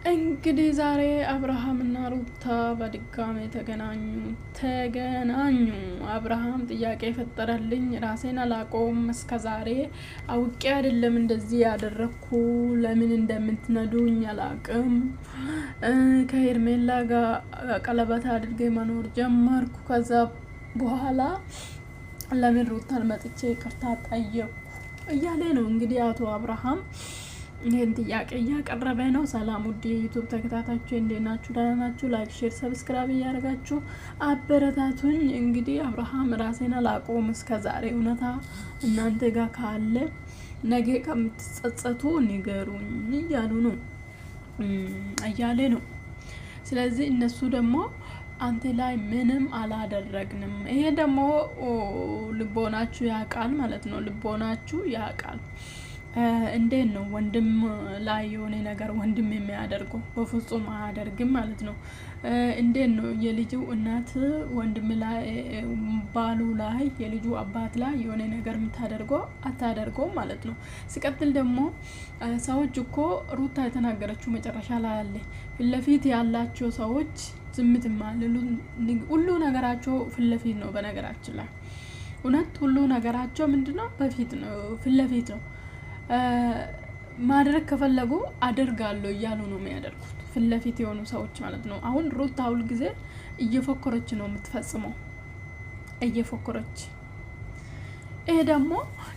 እንግዲህ ዛሬ አብርሃምና ሩታ በድጋሚ ተገናኙ። አብርሃም ጥያቄ ፈጠረልኝ። ራሴን አላቆም እስከ ዛሬ አውቄ አይደለም እንደዚህ ያደረኩ፣ ለምን እንደምትነዱኝ አላቅም። ከሄርሜላ ጋር ቀለበት አድርጌ መኖር ጀመርኩ። ከዛ በኋላ ለምን ሩታን መጥቼ ይቅርታ ጠየቅኩ እያለ ነው እንግዲህ አቶ አብርሃም ይሄን ጥያቄ እያቀረበ ነው። ሰላም ውድ የዩቲዩብ ተከታታዮች እንዴት ናችሁ? ደህና ናችሁ? ላይክ፣ ሼር፣ ሰብስክራይብ እያደረጋችሁ አበረታቱኝ። እንግዲህ አብርሃም ራሴን አላቆም እስከ ዛሬ እውነታ እናንተ ጋር ካለ ነገ ከምትጸጸቱ ንገሩኝ እያሉ ነው እያለ ነው። ስለዚህ እነሱ ደግሞ አንተ ላይ ምንም አላደረግንም። ይሄ ደግሞ ልቦናችሁ ያውቃል ማለት ነው። ልቦናችሁ ያውቃል። እንዴት ነው ወንድም ላይ የሆነ ነገር ወንድም የሚያደርገው? በፍጹም አያደርግም ማለት ነው። እንዴት ነው የልጁ እናት ወንድም ላይ ባሉ ላይ የልጁ አባት ላይ የሆነ ነገር የምታደርገው? አታደርገውም ማለት ነው። ሲቀጥል ደግሞ ሰዎች እኮ ሩታ የተናገረችው መጨረሻ ላይ አለ ፊት ለፊት ያላቸው ሰዎች ዝምትማ ሁሉ ነገራቸው ፊት ለፊት ነው። በነገራችን ላይ እውነት ሁሉ ነገራቸው ምንድነው? በፊት ነው፣ ፊት ለፊት ነው። ማድረግ ከፈለጉ አደርጋለሁ እያሉ ነው የሚያደርጉት፣ ፊት ለፊት የሆኑ ሰዎች ማለት ነው። አሁን ሩታ ሁል ጊዜ እየፎከረች ነው የምትፈጽመው፣ እየፎከረች። ይሄ ደግሞ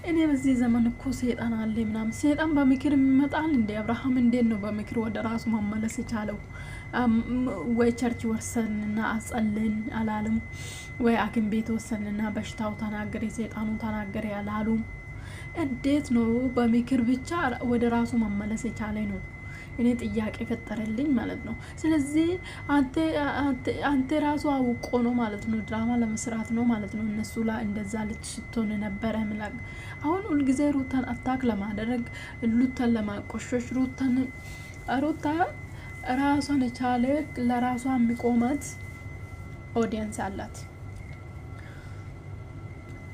እኔ በዚህ ዘመን እኮ ሰይጣን አለ ምናምን፣ ሰይጣን በምክር ይመጣል እንዴ? አብርሃም እንዴት ነው በምክር ወደ ራሱ መመለስ የቻለው? ወይ ቸርች ወሰንና አጸልን አላለም? ወይ ሐኪም ቤት ወሰንና በሽታው ተናገረ፣ ሰይጣኑ ተናገረ ያላሉ? እንዴት ነው በምክር ብቻ ወደ ራሱ መመለስ የቻለ ነው? እኔ ጥያቄ ፈጠረልኝ ማለት ነው። ስለዚህ አንተ ራሱ አውቆ ነው ማለት ነው፣ ድራማ ለመስራት ነው ማለት ነው። እነሱ ላይ እንደዛ ልትሽቶን ነበረ ምላክ። አሁን ሁልጊዜ ሩታን አታክ ለማድረግ፣ ሩታን ለማቆሸሽ፣ ሩታ ራሷን የቻለ ለራሷ የሚቆማት ኦዲየንስ አላት።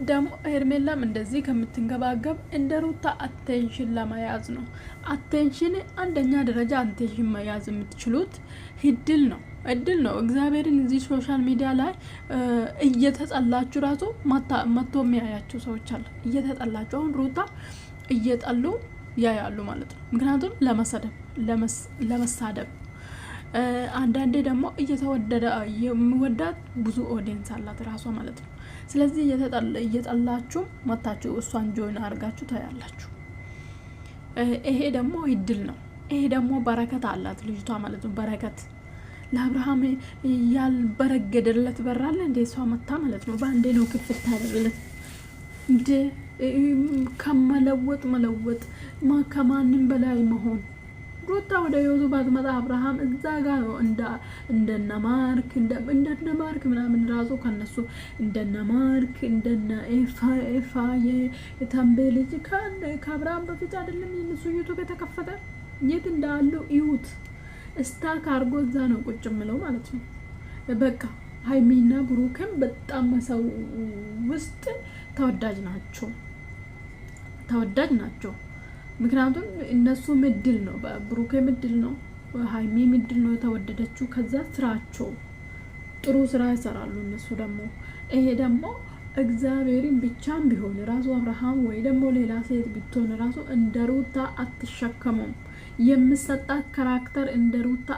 ደግሞ ሄርሜላም እንደዚህ ከምትንገባገብ እንደ ሩታ አቴንሽን ለመያዝ ነው። አቴንሽን አንደኛ ደረጃ አቴንሽን መያዝ የምትችሉት እድል ነው። እግዚአብሔርን እዚህ ሶሻል ሚዲያ ላይ እየተጸላችሁ ራሱ መቶ የሚያያችሁ ሰዎች አሉ። እየተጸላችሁ አሁን ሩታ እየጠሉ ያያሉ ማለት ነው። ምክንያቱም ለመሳደብ አንዳንዴ ደግሞ እየተወደደ የሚወዳት ብዙ ኦዲየንስ አላት ራሷ ማለት ነው። ስለዚህ እየጠላችሁ መታችሁ እሷን ጆይን አድርጋችሁ ታያላችሁ። ይሄ ደግሞ እድል ነው። ይሄ ደግሞ በረከት አላት ልጅቷ ማለት ነው። በረከት ለአብርሃም ያልበረገደለት በራለ እንደ እሷ መታ ማለት ነው። በአንዴ ነው ክፍት ታደርለት እንደ ከመለወጥ ከማንም በላይ መሆን። ሩታ ወደ ህይወቱ ባትመጣ አብርሃም እዛ ጋር ነው እንደነ ማርክ ምናምን ራሱ ከነሱ እንደነ ማርክ እንደነ ኤፋ የተንቤ ልጅ ከአብርሃም በፊት አይደለም የነሱ ዩቱብ የተከፈተ? የት እንዳሉ ይሁት ስታክ አርጎ እዛ ነው ቁጭ ምለው ማለት ነው። በቃ ሀይሚና ብሩክም በጣም ሰው ውስጥ ተወዳጅ ናቸው። ምክንያቱም እነሱ ምድል ነው፣ ብሩክ ምድል ነው፣ ሀይሚ ምድል ነው የተወደደችው። ከዛ ስራቸው ጥሩ ስራ ይሰራሉ እነሱ ደግሞ። ይሄ ደግሞ እግዚአብሔርን ብቻም ቢሆን ራሱ አብርሃም ወይ ደግሞ ሌላ ሴት ብትሆን ራሱ እንደ ሩታ አትሸከሙም። የምሰጣት ካራክተር እንደ ሩታ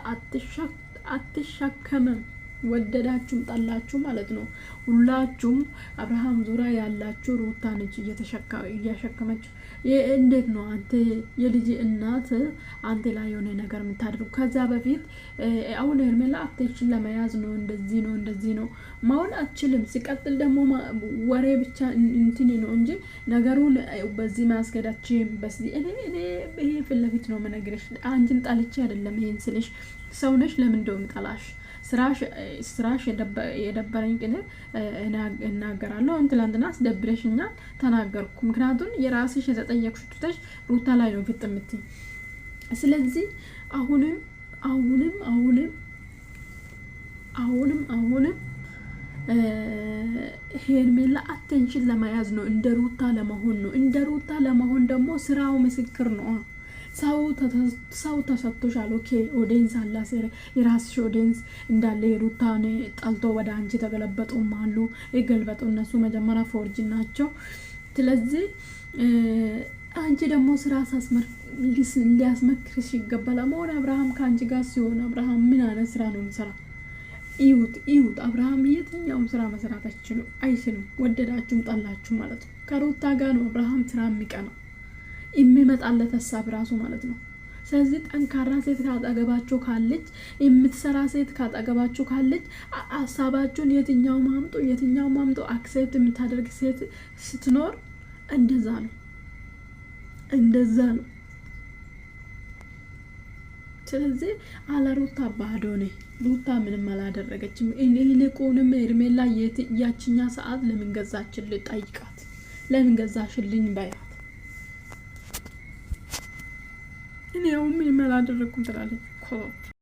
አትሸከምም። ወደዳችሁም ጠላችሁ ማለት ነው። ሁላችሁም አብርሃም ዙሪያ ያላችሁ ሩታ ነች እያሸከመች። እንዴት ነው አንተ የልጅ እናት አንተ ላይ የሆነ ነገር የምታደርጉ? ከዛ በፊት አሁን ሄርሜላ አቴንሽን ለመያዝ ነው እንደዚህ ነው ማውን አትችልም። ሲቀጥል ደግሞ ወሬ ብቻ እንትን ነው እንጂ ነገሩን በዚህ ማስገዳችም በዚህ እኔ ይሄ ፊት ለፊት ነው መነግረሽ። አንቺን ጣልቼ አይደለም ይሄን ስልሽ ሰውነሽ ለምን እንደውም ጠላሽ ስራሽ የደበረኝ ግን እናገራለሁ። ትላንትና አስደብረሽኛል ተናገርኩ። ምክንያቱም የራስሽ የተጠየቅሽ ትተሽ ሩታ ላይ ነው ፊት የምትይ። ስለዚህ አሁንም ሄርሜላ አቴንሽን ለመያዝ ነው፣ እንደ ሩታ ለመሆን ነው። እንደ ሩታ ለመሆን ደግሞ ስራው ምስክር ነው። ሰው ተሰጥቶሻል። ኦኬ ኦዲየንስ አለ፣ የራስሽ ኦዲየንስ እንዳለ የሩታን ጠልቶ ወደ አንቺ ተገለበጡም አሉ። ይገልበጡ እነሱ መጀመሪያ ፎርጅ ናቸው። ስለዚህ አንቺ ደግሞ ስራ ሊያስመክርሽ ይገባል። አሁን አብርሃም ከአንቺ ጋር ሲሆን አብርሃም ምን አይነት ስራ ነው የሚሰራ? ይሁት አብርሃም የትኛውም ስራ መስራት አይችልም። ወደዳችሁም ጠላችሁ ማለት ነው። ከሩታ ጋር ነው አብርሃም ስራ የሚቀናው የሚመጣለት ሀሳብ ራሱ ማለት ነው። ስለዚህ ጠንካራ ሴት ካጠገባችሁ ካለች፣ የምትሰራ ሴት ካጠገባችሁ ካለች ሀሳባችሁን የትኛውም አምጡ አክሴፕት የምታደርግ ሴት ስትኖር እንደዛ ነው። ስለዚህ አለ ሩታ ባዶ ነኝ። ሩታ ምንም አላደረገችም። ይልቁንም ሄርሜላ ያችኛ ሰዓት ለምን ገዛችልኝ ጠይቃት። ለምን ገዛሽልኝ ባያት። እኔ ምንም አላደረኩም ትላለች።